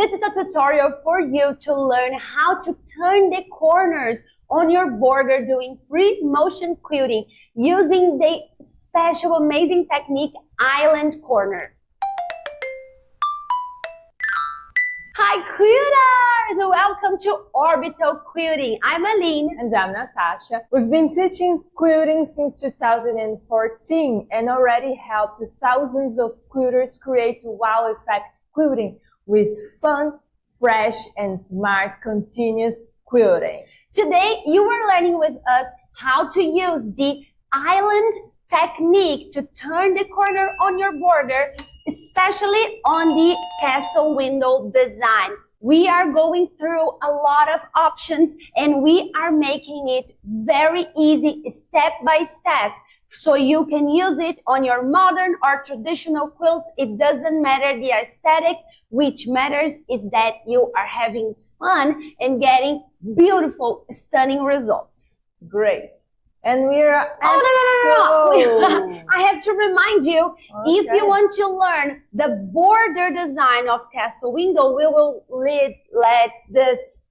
this is a tutorial for you to learn how to turn the corners on your border doing free motion quilting using the special amazing technique island corner. Hi quilters! Welcome to Orbital Quilting. I'm Aline. And I'm Natasha. We've been teaching quilting since 2014 and already helped thousands of quilters create wow effect quilting with fun, fresh, and smart continuous quilting. Today, you are learning with us how to use the island technique to turn the corner on your border, especially on the castle window design. We are going through a lot of options and we are making it very easy step by step so you can use it on your modern or traditional quilts. It doesn't matter the aesthetic. Which matters is that you are having fun and getting beautiful, stunning results. Great. And we're no. I have to remind you, if you want to learn the border design of castle window, we will let this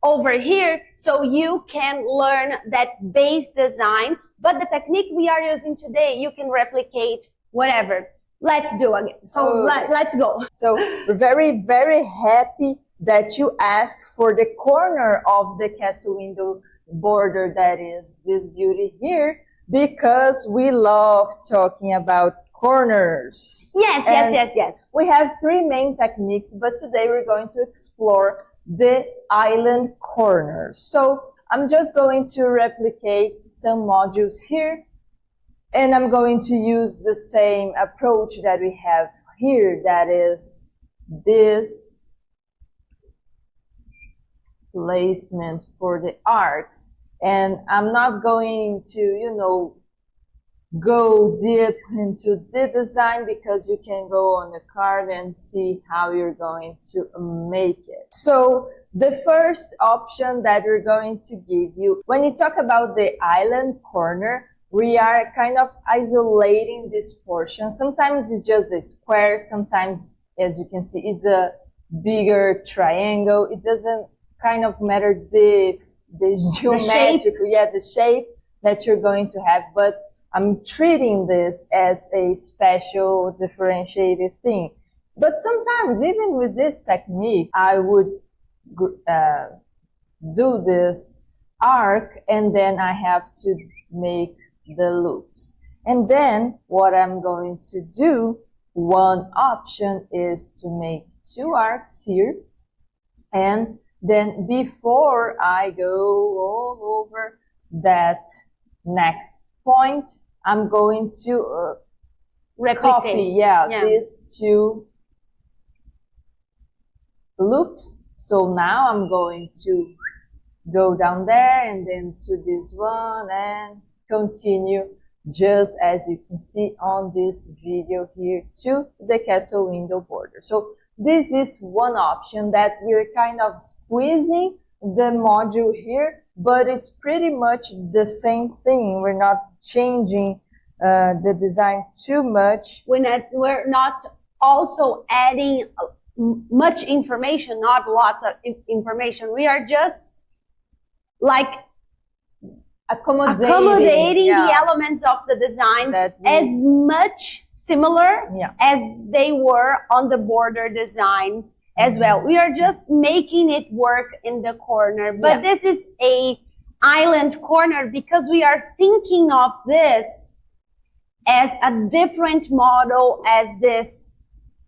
over here so you can learn that base design. But the technique we are using today, you can replicate whatever. Let's do again. So let's go. So we're very, very happy that you asked for the corner of the castle window border that is this beauty here, because we love talking about corners. Yes. We have three main techniques, but today we're going to explore the island corners. So I'm just going to replicate some modules here, and I'm going to use the same approach that we have here, that is this placement for the arcs. And I'm not going to, go deep into the design, because you can go on the card and see how you're going to make it. So the first option that we're going to give you, when you talk about the island corner, we are kind of isolating this portion. Sometimes it's just a square, sometimes, as you can see, it's a bigger triangle. It doesn't kind of matter the geometrical, the shape that you're going to have, but I'm treating this as a special differentiated thing. But sometimes, even with this technique, I would do this arc, and then I have to make the loops. And then what I'm going to do, one option is to make two arcs here, and then before I go all over that next point, I'm going to copy these two loops. So now I'm going to go down there and then to this one and continue just as you can see on this video here to the castle window border. So this is one option that we're kind of squeezing the module here, but it's pretty much the same thing. We're not changing the design too much. We're not also adding much information, not lots of information. We are just like accommodating the elements of the designs as much similar as they were on the border designs as well. We are just making it work in the corner, but this is a island corner because we are thinking of this as a different model as this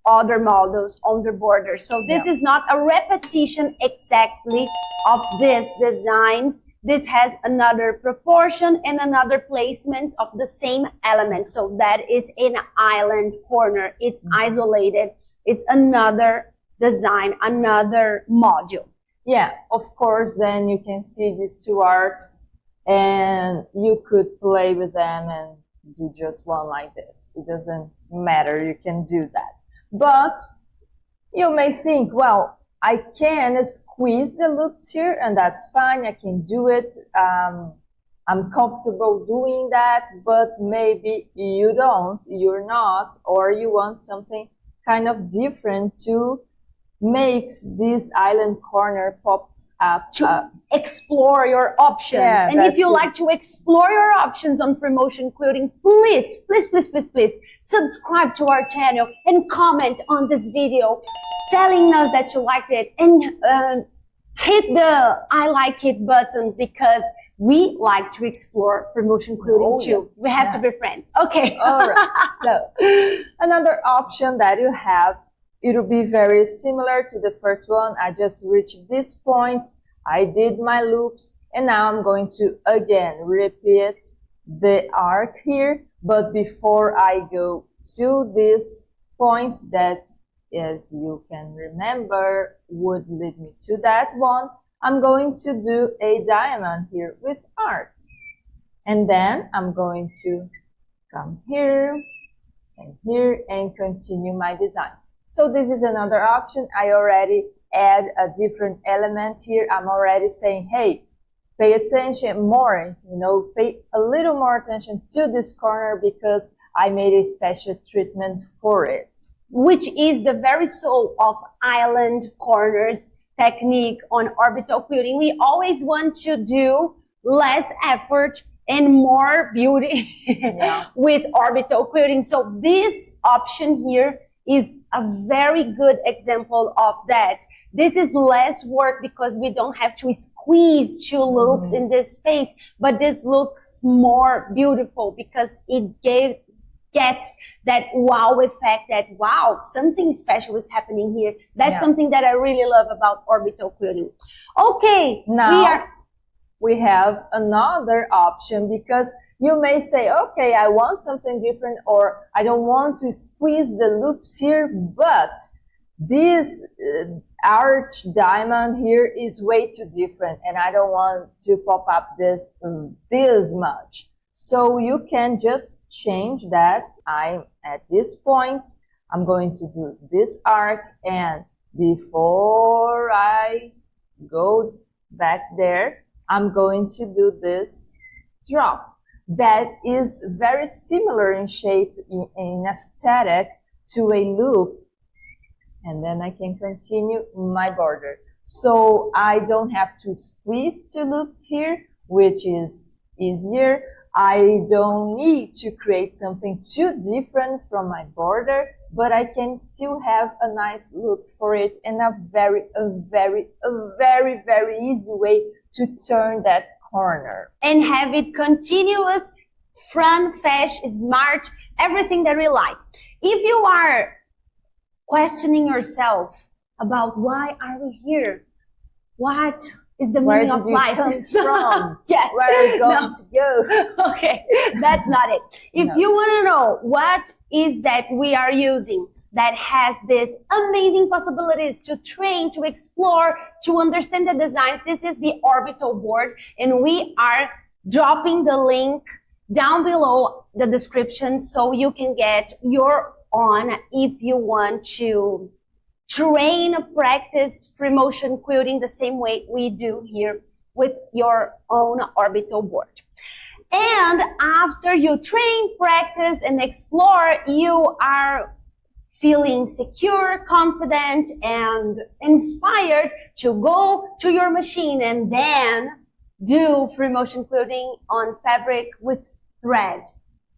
other models on the border. So this is not a repetition exactly of these designs. This has another proportion and another placement of the same element. So that is an island corner. It's isolated. It's another design, another module. Yeah, of course, then you can see these two arcs and you could play with them and do just one like this. It doesn't matter. You can do that. But you may think, well, I can squeeze the loops here and that's fine. I can do it. I'm comfortable doing that, but maybe you don't, you're not, or you want something kind of different to makes this island corner pops up to explore your options. Yeah, and if you like to explore your options on free motion quilting, please, please, please, please, please subscribe to our channel and comment on this video telling us that you liked it, and hit the I like it button, because we like to explore free motion quilting too. We have to be friends. Okay. All right. So another option that you have, it'll be very similar to the first one. I just reached this point, I did my loops, and now I'm going to again repeat the arc here. But before I go to this point that, as you can remember, would lead me to that one, I'm going to do a diamond here with arcs. And then I'm going to come here and continue my design. So this is another option. I already add a different element here. I'm already saying, hey, pay attention more, pay a little more attention to this corner, because I made a special treatment for it. Which is the very soul of island corners technique on orbital quilting. We always want to do less effort and more beauty with orbital quilting. So this option here is a very good example of that. This is less work because we don't have to squeeze two loops in this space, but this looks more beautiful because it gets that wow effect, that wow, something special is happening here. That's something that I really love about orbital quilting. Okay, now we have another option, because you may say, okay, I want something different, or I don't want to squeeze the loops here, but this arch diamond here is way too different, and I don't want to pop up this much. So you can just change that. I'm at this point, I'm going to do this arc, and before I go back there, I'm going to do this drop. That is very similar in shape, in aesthetic, to a loop, and then I can continue my border. So I don't have to squeeze two loops here, which is easier. I don't need to create something too different from my border, but I can still have a nice look for it, and a very easy way to turn that corner. And have it continuous, fun, fast, smart, everything that we like. If you are questioning yourself about why are we here? What is the meaning of life? Where did you come from? Yeah. Where are you going to go? Okay, that's not it. If you want to know what is that we are using that has these amazing possibilities to train, to explore, to understand the designs, this is the Orbital board, and we are dropping the link down below the description so you can get your own if you want to train, practice free motion quilting the same way we do here with your own Orbital board. And after you train, practice, and explore, you are feeling secure, confident, and inspired to go to your machine and then do free motion quilting on fabric with thread.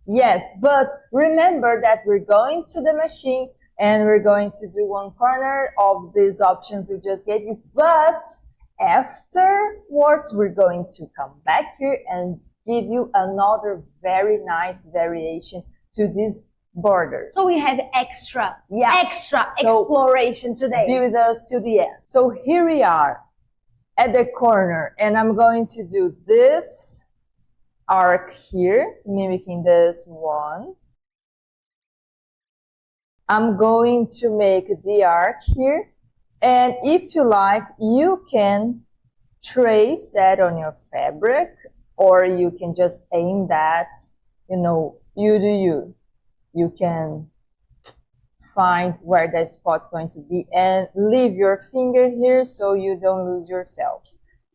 Yes, but remember that we're going to the machine and we're going to do one corner of these options we just gave you, but afterwards we're going to come back here and give you another very nice variation to this border. So we have extra exploration today. Be with us till the end. So here we are at the corner, and I'm going to do this arc here, mimicking this one. I'm going to make the arc here, and if you like, you can trace that on your fabric, or you can just aim that, you do you. You can find where the spot's going to be and leave your finger here so you don't lose yourself.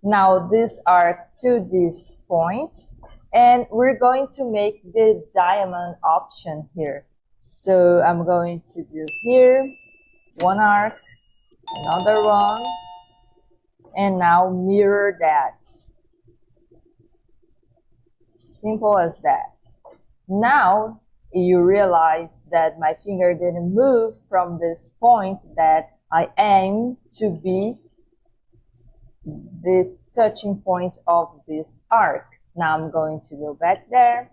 Now this arc to this point, and we're going to make the diamond option here. So I'm going to do here one arc, another one, and now mirror that. Simple as that. Now you realize that my finger didn't move from this point that I aim to be the touching point of this arc. Now I'm going to go back there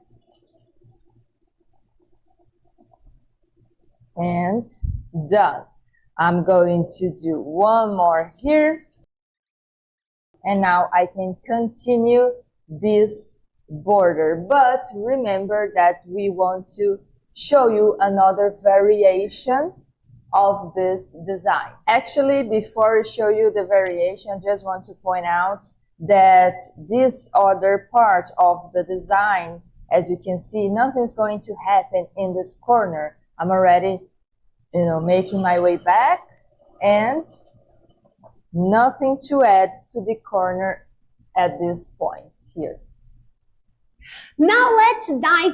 and done. I'm going to do one more here, and now I can continue this border. But remember that we want to show you another variation of this design. Actually, before I show you the variation, I just want to point out that this other part of the design, as you can see, nothing's going to happen in this corner. I'm already, making my way back, and nothing to add to the corner at this point here. Now let's dive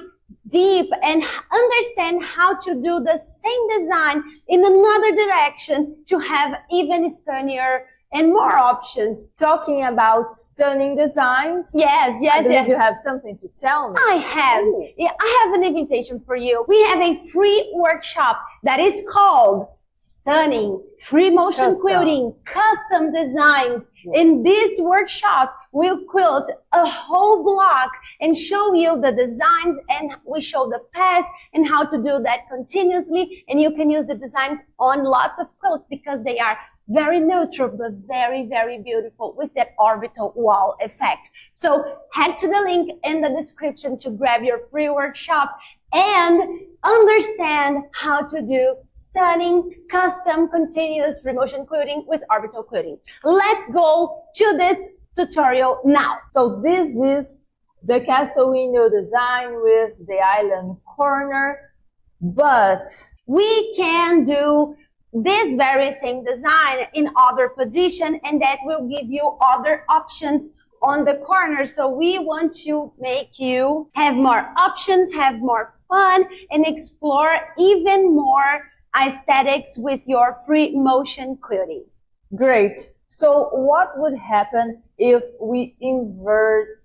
deep and understand how to do the same design in another direction to have even stunnier and more options. Talking about stunning designs. Yes. I believe you have something to tell me. I have. Yeah, I have an invitation for you. We have a free workshop that is called Stunning Free Motion Quilting Custom Designs. In this workshop, we'll quilt a whole block and show you the designs, and we show the path and how to do that continuously. And you can use the designs on lots of quilts because they are very neutral, but very, very beautiful with that orbital wall effect. So head to the link in the description to grab your free workshop and understand how to do stunning, custom, continuous free motion quilting with orbital quilting. Let's go to this tutorial now. So this is the castle window design with the island corner, but we can do this very same design in other position, and that will give you other options on the corner. So we want to make you have more options, have more fun, and explore even more aesthetics with your free motion quilting. Great. So what would happen if we invert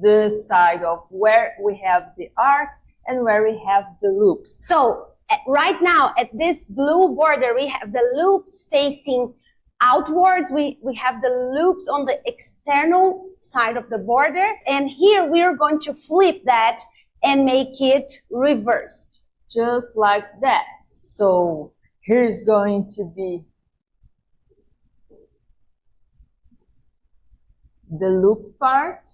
the side of where we have the arc and where we have the loops? So right now at this blue border, we have the loops facing outwards. We have the loops on the external side of the border, and here we are going to flip that and make it reversed. Just like that. So here's going to be the loop part.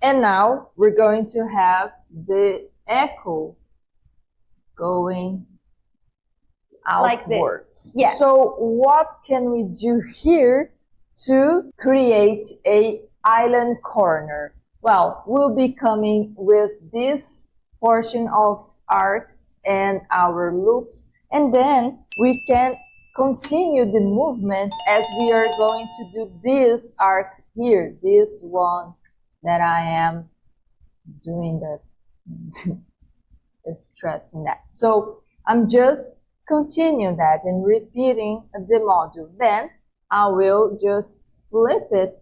And now we're going to have the echo going outwards. Like this. Yes. So what can we do here to create a island corner? Well, we'll be coming with this portion of arcs and our loops, and then we can continue the movement as we are going to do this arc here, this one that I am doing that, stressing that. So I'm just continuing that and repeating the module. Then I will just flip it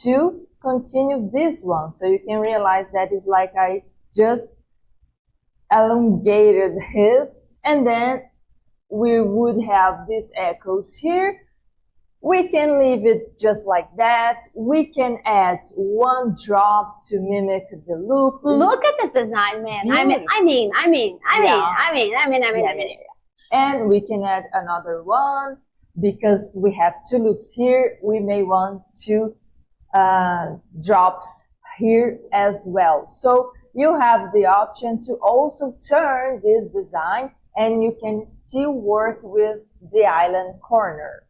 to continue this one. So you can realize that it's like I just elongated his, and then we would have these echoes here. We can leave it just like that. We can add one drop to mimic the loop. Look at this design, man. Beautiful. I mean. And we can add another one because we have two loops here. We may want two drops here as well. So you have the option to also turn this design, and you can still work with the island corner.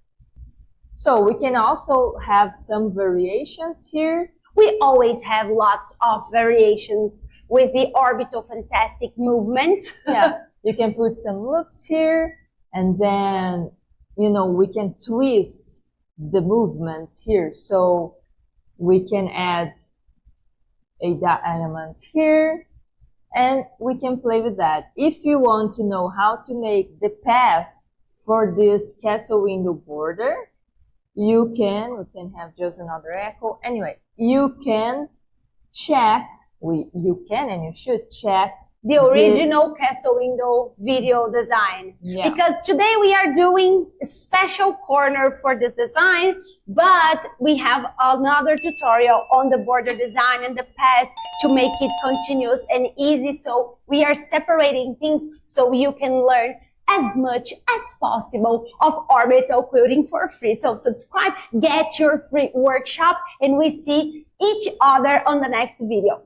So we can also have some variations here. We always have lots of variations with the orbital fantastic movements. Yeah, you can put some loops here, and then, we can twist the movements here. So we can add a element here, and we can play with that. If you want to know how to make the path for this castle window border, we can have just another echo. Anyway, you can check, you can and you should check the original castle window video design. Yeah. Because today we are doing a special corner for this design, but we have another tutorial on the border design and the path to make it continuous and easy. So we are separating things so you can learn as much as possible of Orbital quilting for free. So subscribe, get your free workshop, and we see each other on the next video.